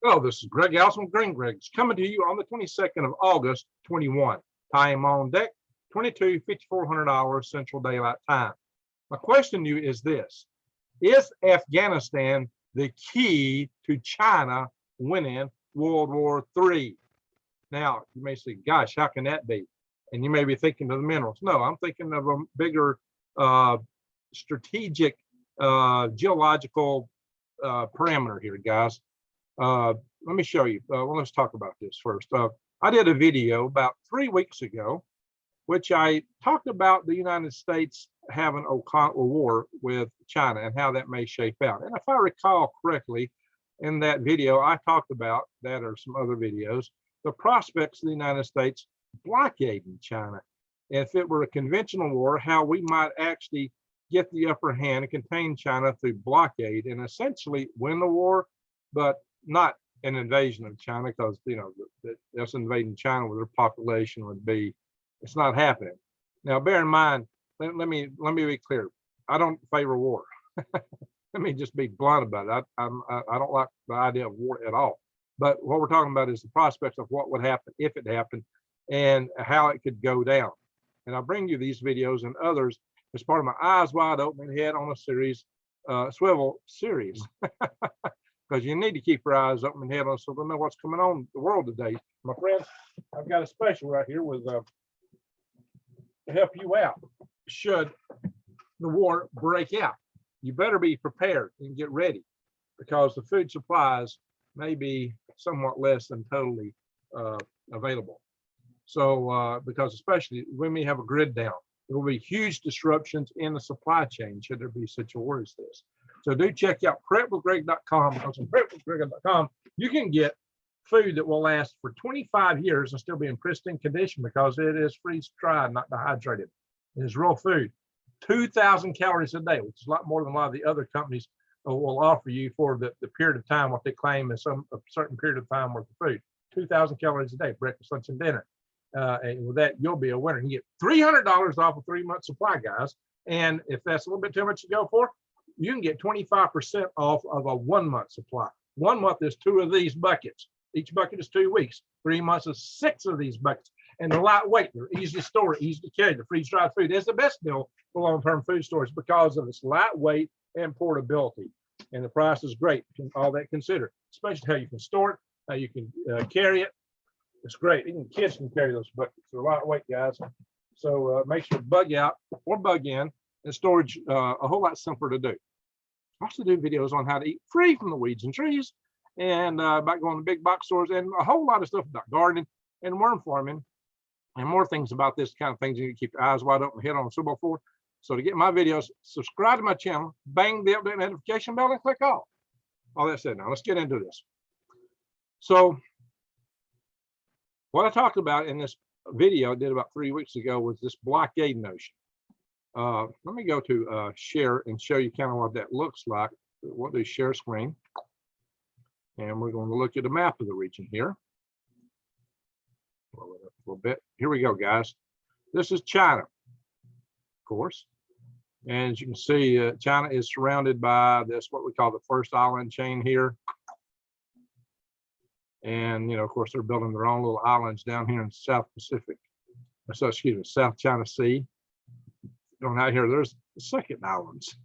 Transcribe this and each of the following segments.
Hello, this is Greg Allison with Green Greg's coming to you on the 22nd of August, 21. Time on deck, 5,400 hours Central Daylight Time. My question to you is this: is Afghanistan the key to China winning World War III? Now, you may say, gosh, how can that be? And you may be thinking of the minerals. No, I'm thinking of a bigger strategic geological parameter here, guys. Let me show you. Well, let's talk about this first. I did a video about 3 weeks ago, which I talked about the United States having a war with China and how that may shape out. And if I recall correctly, in that video, I talked about that, or some other videos, the prospects of the United States blockading China. If it were a conventional war, how we might actually get the upper hand and contain China through blockade and essentially win the war, but not an invasion of China, because us invading China with their population would be, it's not happening. Now, bear in mind, let me be clear. I don't favor war. Let me just be blunt about it. I don't like the idea of war at all. But what we're talking about is the prospects of what would happen if it happened and how it could go down. And I'll bring you these videos and others as part of my Eyes Wide Open Head on a series, swivel series. Because you need to keep your eyes open and head on so to know what's coming on in the world today. My friends, I've got a special right here with to help you out should the war break out. You better be prepared and get ready, because the food supplies may be somewhat less than totally available. So because especially when we have a grid down, there will be huge disruptions in the supply chain should there be such a war as this. So do check out prepwithgreg.com, because on prepwithgreg.com you can get food that will last for 25 years and still be in pristine condition, because it is freeze-dried, not dehydrated. It is real food. 2,000 calories a day, which is a lot more than a lot of the other companies will offer you for the period of time, what they claim is a certain period of time worth of food. 2,000 calories a day, breakfast, lunch, and dinner. And with that, you'll be a winner. You get $300 off a 3-month supply, guys. And if that's a little bit too much to go for, you can get 25% off of a 1-month supply. 1 month is 2 of these buckets. Each bucket is 2 weeks. 3 months is 6 of these buckets. And they're lightweight. They're easy to store, easy to carry. The freeze-dried food is the best deal for long-term food storage because of its lightweight and portability. And the price is great, all that considered, especially how you can store it, how you can carry it. It's great. Even kids can carry those buckets. They're lightweight, guys. So make sure to bug out or bug in, and storage a whole lot simpler to do. I also do videos on how to eat free from the weeds and trees, and about going to big box stores, and a whole lot of stuff about gardening and worm farming, and more things about this kind of things. You need to keep your eyes wide open, head on swivel for. So to get my videos, subscribe to my channel, bang the update notification bell, and click all. All that said, now let's get into this. So what I talked about in this video I did about 3 weeks ago was this blockade notion. Let me go to share and show you kind of what that looks like. We'll do share screen, and we're going to look at a map of the region here. Blow it up a little bit. Here we go, guys. This is China, of course. And as you can see, China is surrounded by this, what we call the first island chain here. And, of course, they're building their own little islands down here in the South Pacific. So, excuse me, South China Sea. Going out here, there's the second islands.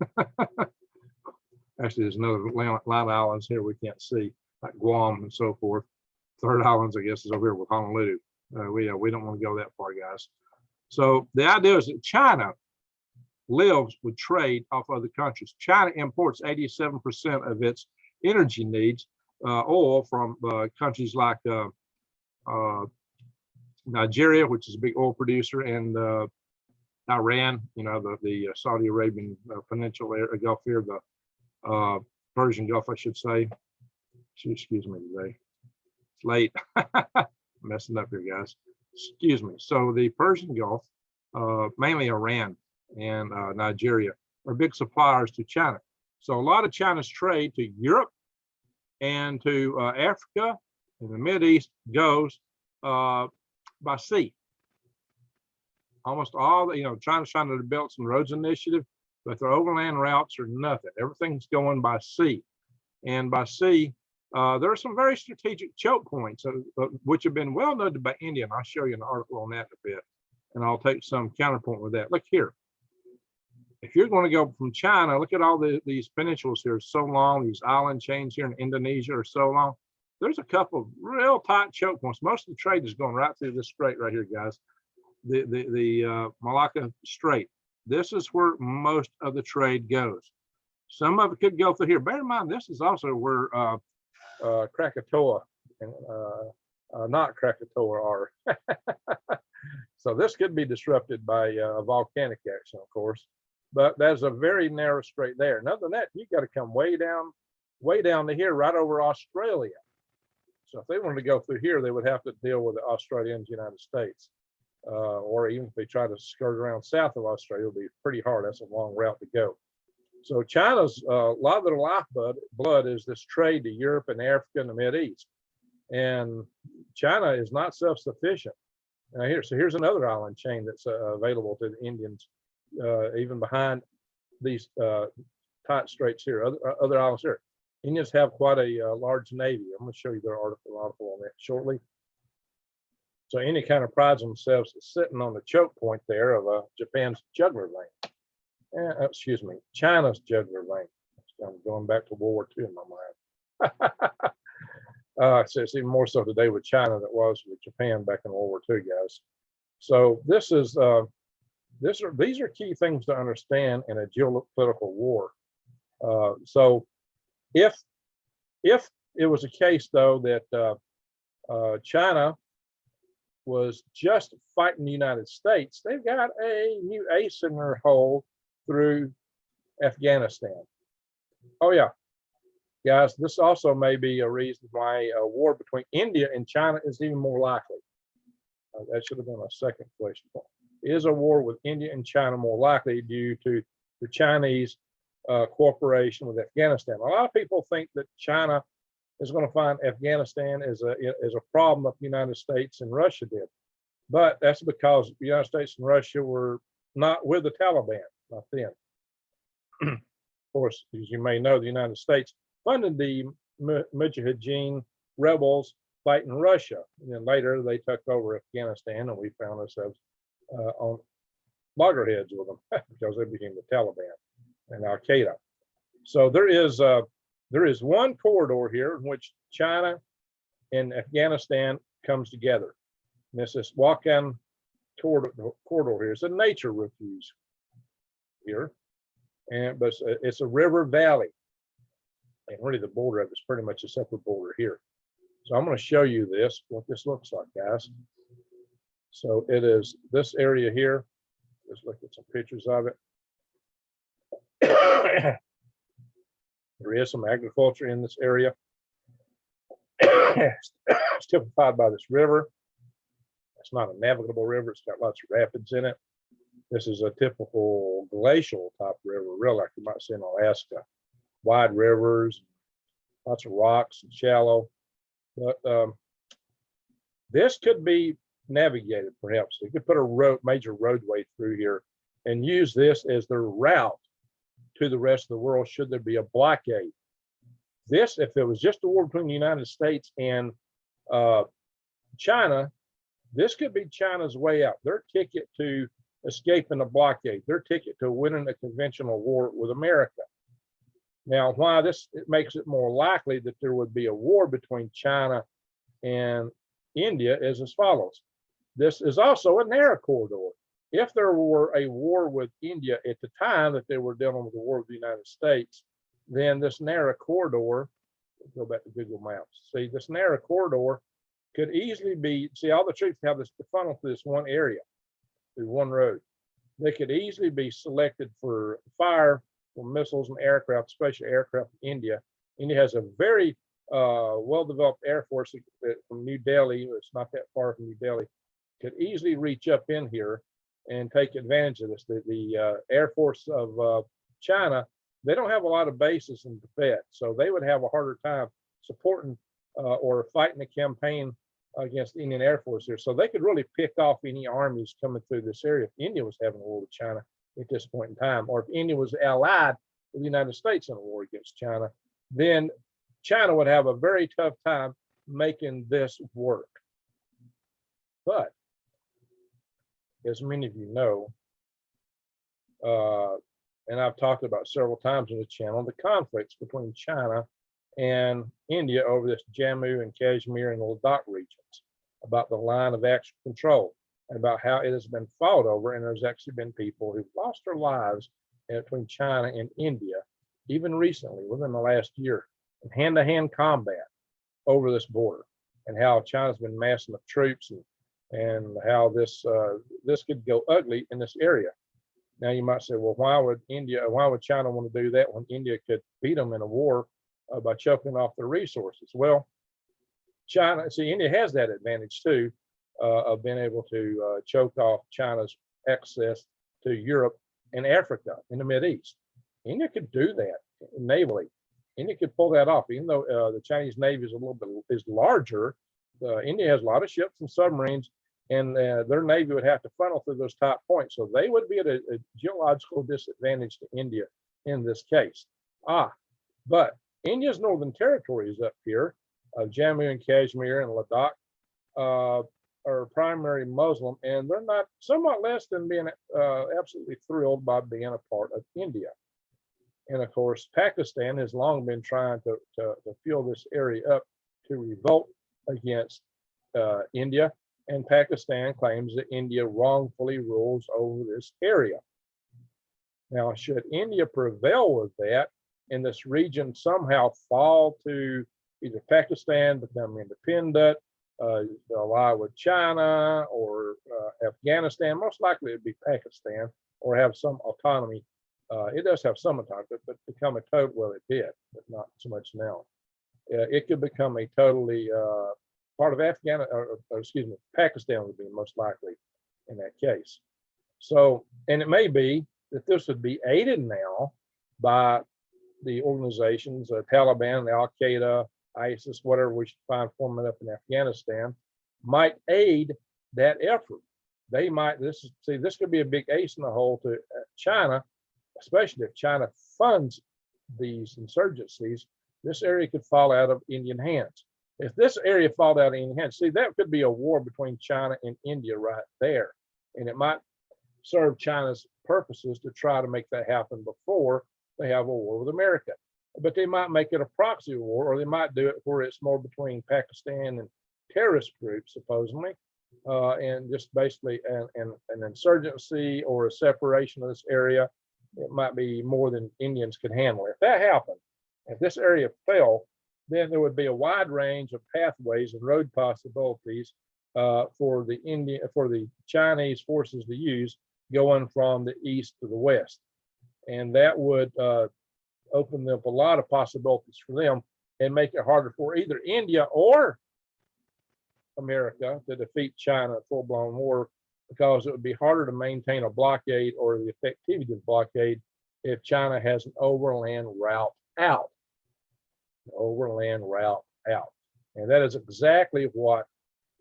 Actually, there's another line of islands here we can't see, like Guam and so forth. Third islands, I guess, is over here with Honolulu. We don't want to go that far, guys. So the idea is that China lives with trade off other countries. China imports 87% of its energy needs, oil from countries like Nigeria, which is a big oil producer, and Iran, the Saudi Arabian Peninsula Gulf here, the Persian Gulf, I should say. Excuse me today. It's late. Messing up here, guys. Excuse me. So the Persian Gulf, mainly Iran and Nigeria, are big suppliers to China. So a lot of China's trade to Europe and to Africa and the Mideast goes by sea. Almost all, China's trying to build some roads initiative, but their overland routes are nothing. Everything's going by sea. And by sea, There are some very strategic choke points which have been well noted by India, and I'll show you an article on that in a bit, and I'll take some counterpoint with that. Look here. If you're going to go from China, look at all these peninsulas here, so long, these island chains here in Indonesia are so long. There's a couple of real tight choke points. Most of the trade is going right through this strait right here, guys. The Malacca Strait. This is where most of the trade goes. Some of it could go through here. Bear in mind, this is also where Krakatoa and not Krakatoa are. So this could be disrupted by a volcanic action, of course. But there's a very narrow strait there. And other than that, you've got to come way down to here, right over Australia. So if they wanted to go through here, they would have to deal with the Australia and the United States. Or even if they try to skirt around south of Australia, it'll be pretty hard. That's a long route to go. So China's, a lot of their lifeblood is this trade to Europe and Africa and the Mideast. And China is not self-sufficient. Here's another island chain that's available to the Indians, even behind these tight straits here, other islands here. Indians have quite a large navy. I'm going to show you their article on that shortly. So India kind of prides themselves sitting on the choke point there of Japan's jugular vein. Excuse me, China's jugular vein. I'm going back to World War II in my mind. So it's even more so today with China than it was with Japan back in World War II, guys. So this is these are key things to understand in a geopolitical war. So if it was a case though that China was just fighting the United States, they've got a new ace in their hole through Afghanistan. Oh yeah, guys, this also may be a reason why a war between India and China is even more likely. That should have been a second question. Is a war with India and China more likely due to the Chinese cooperation with Afghanistan? A lot of people think that China is going to find Afghanistan as a problem that the United States and Russia did. But that's because the United States and Russia were not with the Taliban, not then. Of course, as you may know, the United States funded the Mujahideen rebels fighting Russia. And then later they took over Afghanistan, and we found ourselves on loggerheads with them because they became the Taliban and Al Qaeda. So there is one corridor here in which China and Afghanistan comes together. And this is Wakhan corridor here. It's a nature refuge here, but it's a river valley, and really the border of it's pretty much a separate border here. So I'm going to show you what this looks like, guys. So it is this area here. Let's look at some pictures of it. There is some agriculture in this area. It's typified by this river. It's not a navigable river. It's got lots of rapids in it. This is a typical glacial type river, real like you might see in Alaska. Wide rivers, lots of rocks and shallow. But this could be navigated, perhaps. You could put a major roadway through here and use this as their route to the rest of the world should there be a blockade. This, if it was just a war between the United States and China, this could be China's way out. Their ticket to escaping a blockade, their ticket to winning a conventional war with America. Now, why it makes it more likely that there would be a war between China and India is as follows. This is also a narrow corridor. If there were a war with India at the time that they were dealing with the war with the United States, then this narrow corridor, go back to Google Maps, see this narrow corridor could easily be, see all the troops have this funnel through this one area, through one road. They could easily be selected for fire, for missiles and aircraft, especially aircraft in India. India has a very well-developed air force from New Delhi, it's not that far from New Delhi, could easily reach up in here and take advantage of this. The Air Force of China, they don't have a lot of bases in Tibet, so they would have a harder time supporting or fighting a campaign against the Indian Air Force here. So they could really pick off any armies coming through this area if India was having a war with China at this point in time, or if India was allied with the United States in a war against China, then China would have a very tough time making this work. But as many of you know, and I've talked about several times on the channel, the conflicts between China and India over this Jammu and Kashmir and Ladakh regions, about the line of actual control, and about how it has been fought over, and there's actually been people who've lost their lives between China and India, even recently, within the last year, in hand-to-hand combat over this border, and how China's been massing up troops, and how this could go ugly in this area. Now you might say, well, why would China want to do that when India could beat them in a war by choking off their resources? Well, India has that advantage too, of being able to choke off China's access to Europe and Africa in the Mideast. India could do that navally. India could pull that off, even though the Chinese Navy is larger. India has a lot of ships and submarines, and their Navy would have to funnel through those top points. So they would be at a geological disadvantage to India in this case. But India's northern territories up here, Jammu and Kashmir and Ladakh, are primary Muslim, and they're not somewhat less than being absolutely thrilled by being a part of India. And of course, Pakistan has long been trying to fill this area up to revolt against India. And Pakistan claims that India wrongfully rules over this area. Now, should India prevail with that, and this region somehow fall to either Pakistan, become independent, ally with China, or Afghanistan, most likely it'd be Pakistan, or have some autonomy. It does have some autonomy, but become a total, well, it did, but not so much now. It could become a totally part of Pakistan would be most likely in that case. So, and it may be that this would be aided now by the organizations, Taliban, Al-Qaeda, ISIS, whatever we should find forming up in Afghanistan, might aid that effort. They might, this could be a big ace in the hole to China, especially if China funds these insurgencies. This area could fall out of Indian hands. If this area fall out of Indian hands, that could be a war between China and India right there. And it might serve China's purposes to try to make that happen before they have a war with America. But they might make it a proxy war, or they might do it where it's more between Pakistan and terrorist groups, supposedly, and just basically an insurgency or a separation of this area. It might be more than Indians could handle. If that happened, if this area fell, then there would be a wide range of pathways and road possibilities for the Chinese forces to use, going from the east to the west, and that would open up a lot of possibilities for them and make it harder for either India or America to defeat China in full-blown war, because it would be harder to maintain a blockade or the effectivity of blockade if China has an overland route out. And that is exactly what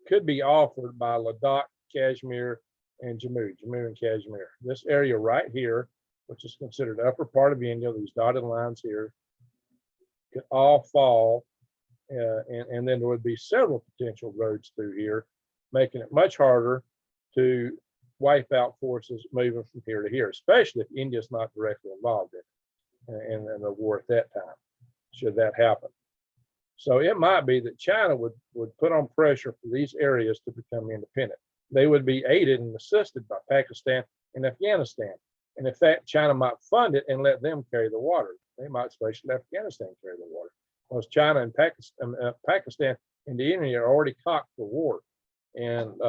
could be offered by Ladakh, Kashmir, and Jammu and Kashmir. This area right here, which is considered upper part of India, these dotted lines here, could all fall, and then there would be several potential roads through here, making it much harder to wipe out forces moving from here to here, especially if India's not directly involved in the war at that time, should that happen. So it might be that China would put on pressure for these areas to become independent. They would be aided and assisted by Pakistan and Afghanistan. And in fact, China might fund it and let them carry the water. They might, especially Afghanistan, carry the water. Because China and Pakistan and India are already cocked for war. And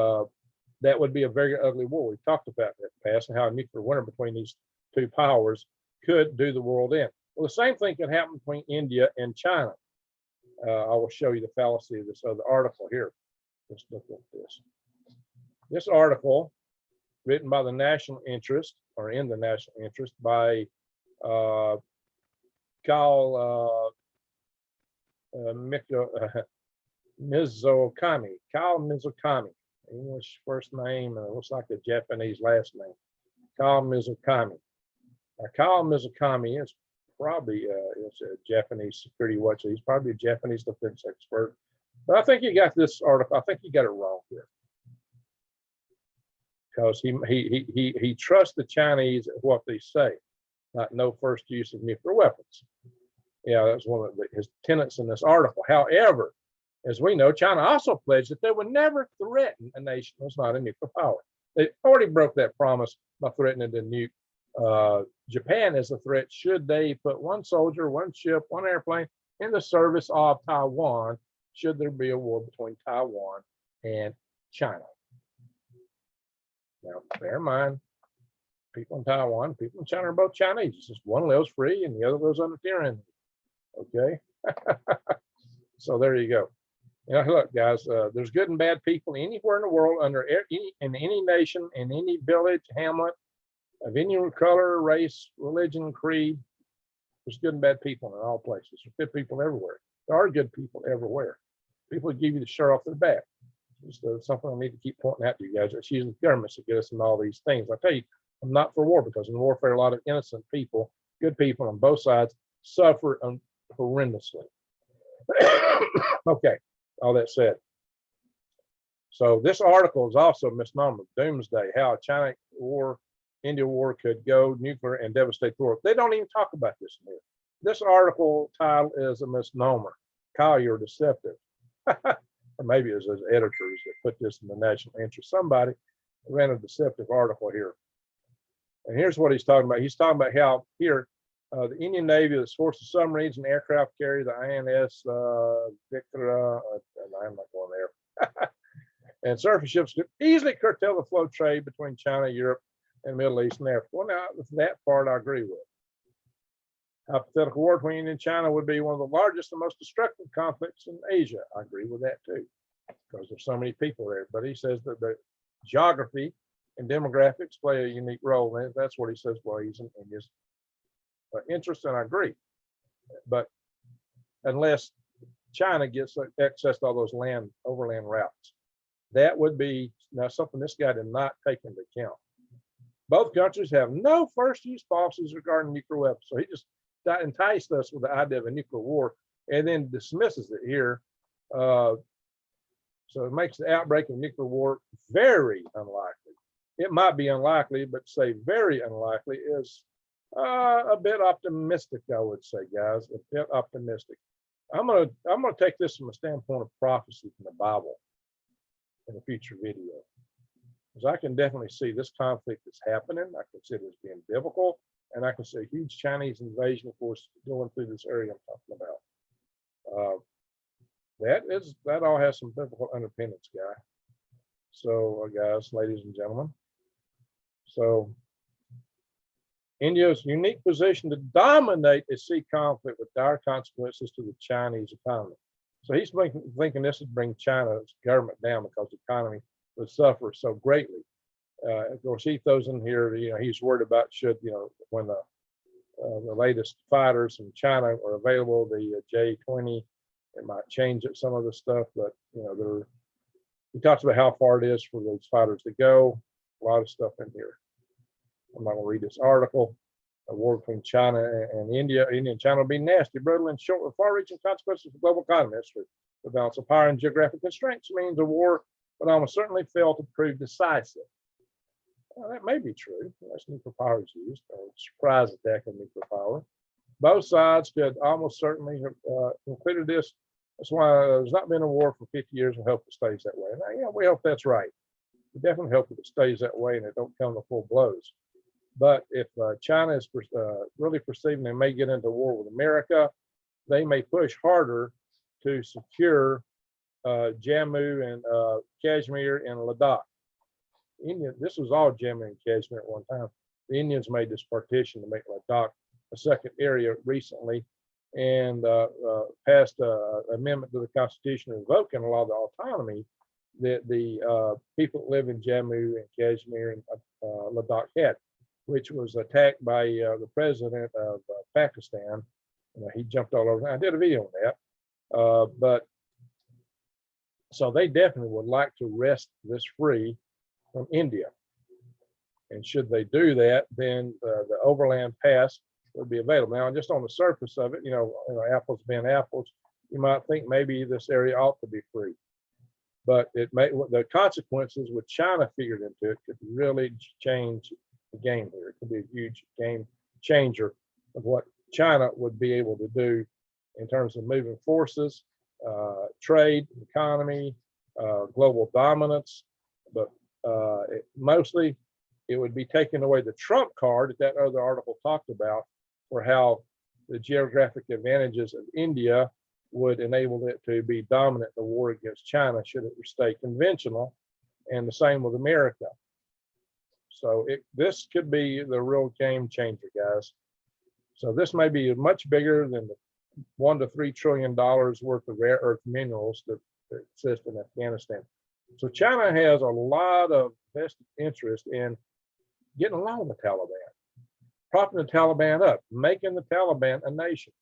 that would be a very ugly war. We've talked about that in the past, and how a nuclear winter between these two powers could do the world in. Well, the same thing could happen between India and China. I will show you the fallacy of this other article here. Let's look at this. This article, written by the National Interest, or in the National Interest, by Kyle Mizukami. Kyle Mizukami, English first name, and it looks like a Japanese last name. Kyle Mizukami. Now, Kyle Mizukami is probably is a Japanese security watcher. He's probably a Japanese defense expert. But I think you got this article. I think you got it wrong here, because he trusts the Chinese at what they say, not no first use of nuclear weapons. Yeah, that's one of his tenets in this article. However, as we know, China also pledged that they would never threaten a nation that's not a nuclear power. They already broke that promise by threatening to nuke Japan as a threat should they put one soldier, one ship, one airplane in the service of Taiwan, should there be a war between Taiwan and China. Now, bear in mind, people in Taiwan, people in China are both Chinese. It's just one lives free and the other lives under tyranny. Okay? So there you go. You know, look, guys, there's good and bad people anywhere in the world, in any nation, in any village, hamlet, of any color, race, religion, creed. There's good and bad people in all places. There's good people everywhere. There are good people everywhere. People give you the shirt off their back. It's something I need to keep pointing out to you guys. It's using the government to get us in all these things. I tell you, I'm not for war, because in warfare, a lot of innocent people, good people on both sides, suffer horrendously. Okay, all that said. So this article is also a misnomer, doomsday, how a China war, India war could go nuclear and devastate the world. They don't even talk about this in here. This article title is a misnomer. Kyle, you're deceptive. Or maybe it was his editors that put this in the national interest. Somebody ran a deceptive article here. And here's what he's talking about. He's talking about how here, the Indian Navy is forced to submarines and aircraft carrier, the INS Victoria, I'm not going there, and surface ships could easily curtail the flow trade between China, Europe, and Middle East and Africa. Well, now, that part I agree with. Hypothetical war between India and China would be one of the largest and most destructive conflicts in Asia. I agree with that too, because there's so many people there. But he says that the geography and demographics play a unique role in it. That's what he says plays in India's interest, and I agree. But unless China gets access to all those overland routes, that would be now something this guy did not take into account. Both countries have no first use policies regarding nuclear weapons. So he just enticed us with the idea of a nuclear war and then dismisses it here. So it makes the outbreak of nuclear war very unlikely. It might be unlikely, but to say very unlikely is a bit optimistic, I would say, guys, a bit optimistic. I'm gonna take this from a standpoint of prophecy from the Bible in a future video, because I can definitely see this conflict is happening. I can see it as being biblical, and I can see a huge Chinese invasion force going through this area I'm talking about. That all has some biblical underpinnings, guy. So, guys, ladies and gentlemen, so India's unique position to dominate a sea conflict with dire consequences to the Chinese economy. So he's thinking this would bring China's government down because the economy would suffer so greatly. Of course, he throws in here, he's worried about when the latest fighters from China are available, the J-20, it might change some of the stuff, but he talks about how far it is for those fighters to go. A lot of stuff in here. I'm not going to read this article. A war between China and India. India and China will be nasty, brutal, and short with far-reaching consequences for global economy. That's true. The balance of power and geographic constraints means a war would almost certainly fail to prove decisive. Well, that may be true. Unless nuclear power is used, or a surprise attack of nuclear power. Both sides could almost certainly have concluded this. That's why there's not been a war for 50 years, and hope it stays that way. Now, we hope that's right. We definitely hope that it stays that way and it don't come to full blows. But if China is really perceiving they may get into war with America, they may push harder to secure Jammu and Kashmir and Ladakh. This was all Jammu and Kashmir at one time. The Indians made this partition to make Ladakh a second area recently, and passed an amendment to the Constitution revoking a lot of the autonomy that the people that live in Jammu and Kashmir and Ladakh had, which was attacked by the president of Pakistan. He jumped all over. I did a video on that. But so they definitely would like to wrest this free from India. And should they do that, then the overland pass would be available. Now, just on the surface of it, apples being apples, you might think maybe this area ought to be free. But the consequences with China figured into it could really change the game here. It could be a huge game changer of what China would be able to do in terms of moving forces, trade, economy, global dominance. But mostly it would be taking away the trump card that other article talked about, for how the geographic advantages of India would enable it to be dominant in the war against China should it stay conventional, and the same with America. So this could be the real game changer, guys. So this may be much bigger than the $1 to $3 trillion worth of rare earth minerals that exist in Afghanistan. So China has a lot of vested interest in getting along with the Taliban, propping the Taliban up, making the Taliban a nation.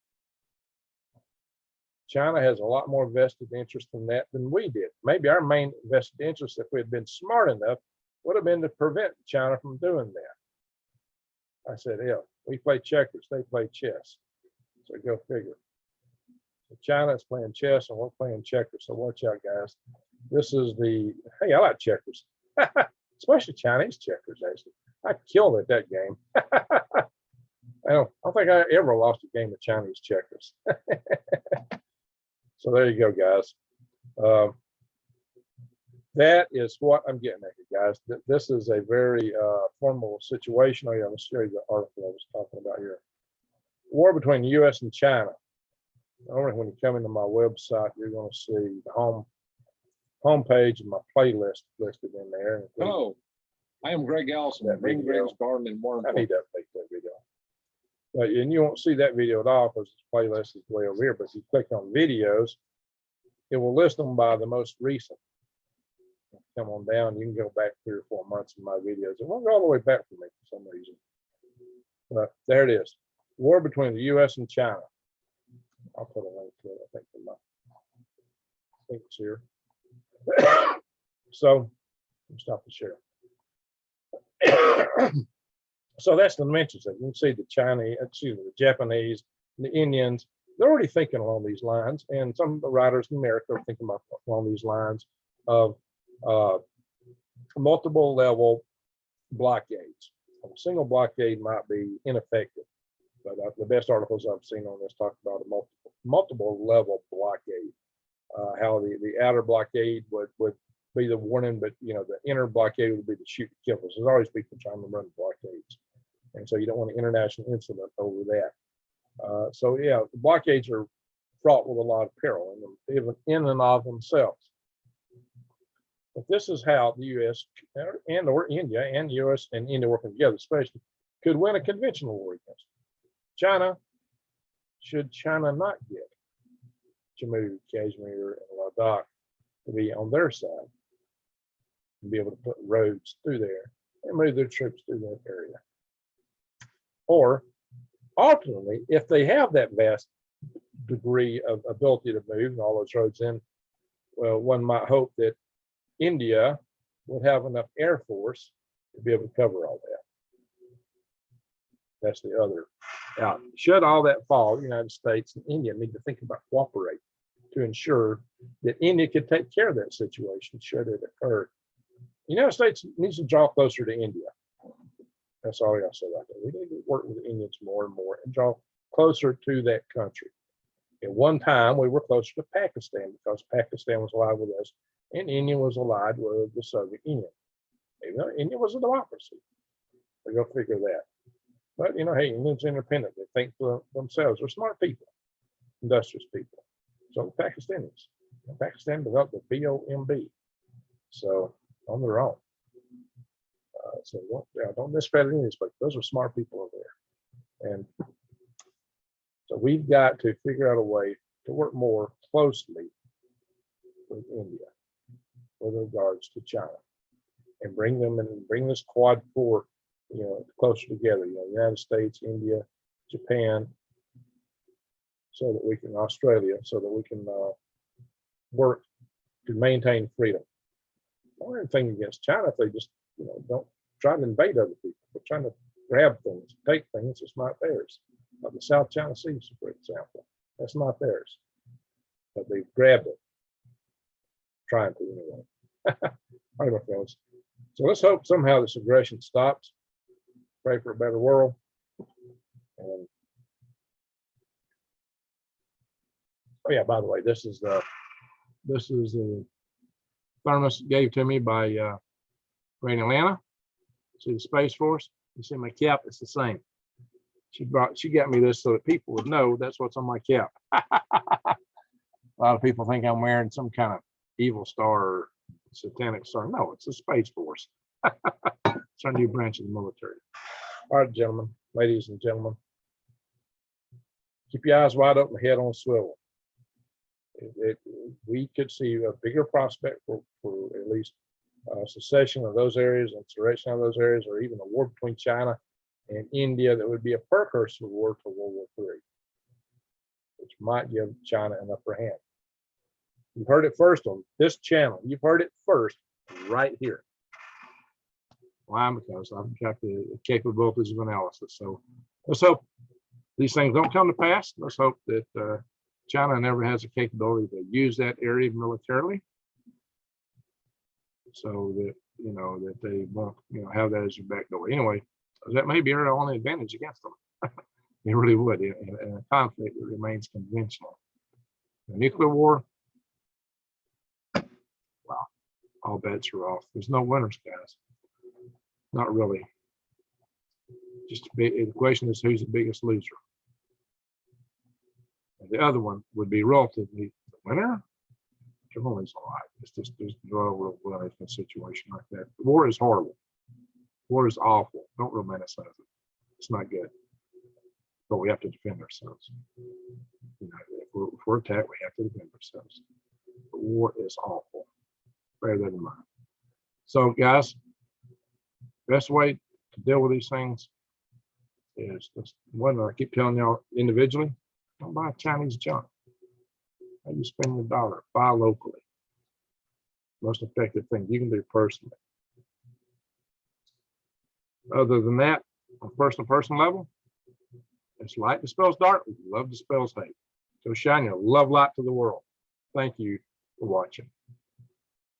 China has a lot more vested interest in that than we did. Maybe our main vested interest, if we had been smart enough, would have been to prevent China from doing that. I said, yeah, we play checkers, they play chess. So go figure. So China's playing chess and we're playing checkers. So watch out, guys. This is hey, I like checkers, especially Chinese checkers, actually. I killed at that game. I don't think I ever lost a game of Chinese checkers. So there you go, guys. That is what I'm getting at, guys. This is a very formidable situation. Oh yeah, let's show you the article I was talking about here. War between the U.S. and China. Only when you come into my website, you're going to see the homepage and my playlist listed in there. Hello, I am Greg Allison. Bring Greg's Garden and More I need to update that video. And you won't see that video at all because this playlist is way over here. But if you click on videos, it will list them by the most recent. Come on down. You can go back 3 or 4 months in my videos. It won't go all the way back for me for some reason. But there it is. War between the U.S. and China. I'll put a link to it, I think, in my links here. So, stop the share. So that's the dimensions. You can see the the Japanese, the Indians, they're already thinking along these lines. And some of the writers in America are thinking about along these lines of multiple level blockades. A single blockade might be ineffective, but the best articles I've seen on this talk about a multiple level blockade. How the outer blockade would be the warning, but the inner blockade would be the shoot to kill. There's always people trying to run blockades, and so you don't want an international incident over that. So yeah, the blockades are fraught with a lot of peril in and of themselves. But this is how the U.S. or India and the U.S. and India working together, especially, could win a conventional war against China. Should China not get Jammu, Kashmir, and Ladakh to be on their side and be able to put roads through there and move their troops through that area? Or ultimately, if they have that vast degree of ability to move and all those roads in, well, one might hope that India would have enough air force to be able to cover all that. That's the other. Now, should all that fall, the United States and India need to think about cooperating to ensure that India could take care of that situation should it occur. The United States needs to draw closer to India. That's all I got to say about that. We need to work with the Indians more and more and draw closer to that country. At one time, we were closer to Pakistan because Pakistan was allied with us and India was allied with the Soviet Union. Even though India was a democracy. We go figure that. But, hey, Indians are independent. They think for themselves. They're smart people, industrious people. So Pakistanis. Pakistan developed the BOMB. So on their own. So don't discredit any of these, but those are smart people over there. And so we've got to figure out a way to work more closely with India with regards to China and bring them in and bring this Quad 4 closer together, United States, India, Japan, so that we can, Australia, so that we can work to maintain freedom. I don't have anything against China if they just, don't try to invade other people. They're trying to grab things, take things, it's not theirs. of the South China Sea, for example. That's not theirs, but they've grabbed it, trying to anyway. All right, my friends. So let's hope somehow this aggression stops. Pray for a better world. And oh yeah, by the way, this is the thermos gave to me by Great Atlanta. See the Space Force. You see my cap? It's the same. She got me this so that people would know that's what's on my cap. A lot of people think I'm wearing some kind of evil star or satanic star. No, it's the Space Force. It's our new branch of the military. All right, gentlemen, ladies and gentlemen, keep your eyes wide open, head on swivel. We could see a bigger prospect for at least secession of those areas and insurrection of those areas, or even a war between China and India that would be a precursor war to World War III, which might give China an upper hand. You've heard it first on this channel. You've heard it first right here. Why? Because I've got the capabilities of analysis. So let's hope these things don't come to pass. Let's hope that China never has the capability to use that area militarily, so that that they won't have that as your back door. Anyway, that may be our only advantage against them. It really would in a conflict that remains conventional. The nuclear war, wow, all bets are off. There's no winners, guys. Not really. Just the question is, who's the biggest loser? And the other one would be relatively the winner. Everyone's alive. It's just there's no real situation like that. War is horrible. War is awful. Don't romanticize it. It's not good. But we have to defend ourselves. If we're attacked, we have to defend ourselves. But war is awful. Bear that in mind. So, guys, best way to deal with these things is one. I keep telling y'all individually, don't buy Chinese junk. How you spend your dollar? Buy locally. Most effective thing you can do personally. Other than that, on personal level, it's light dispels dark. Love dispels hate. So shine your love light to the world. Thank you for watching.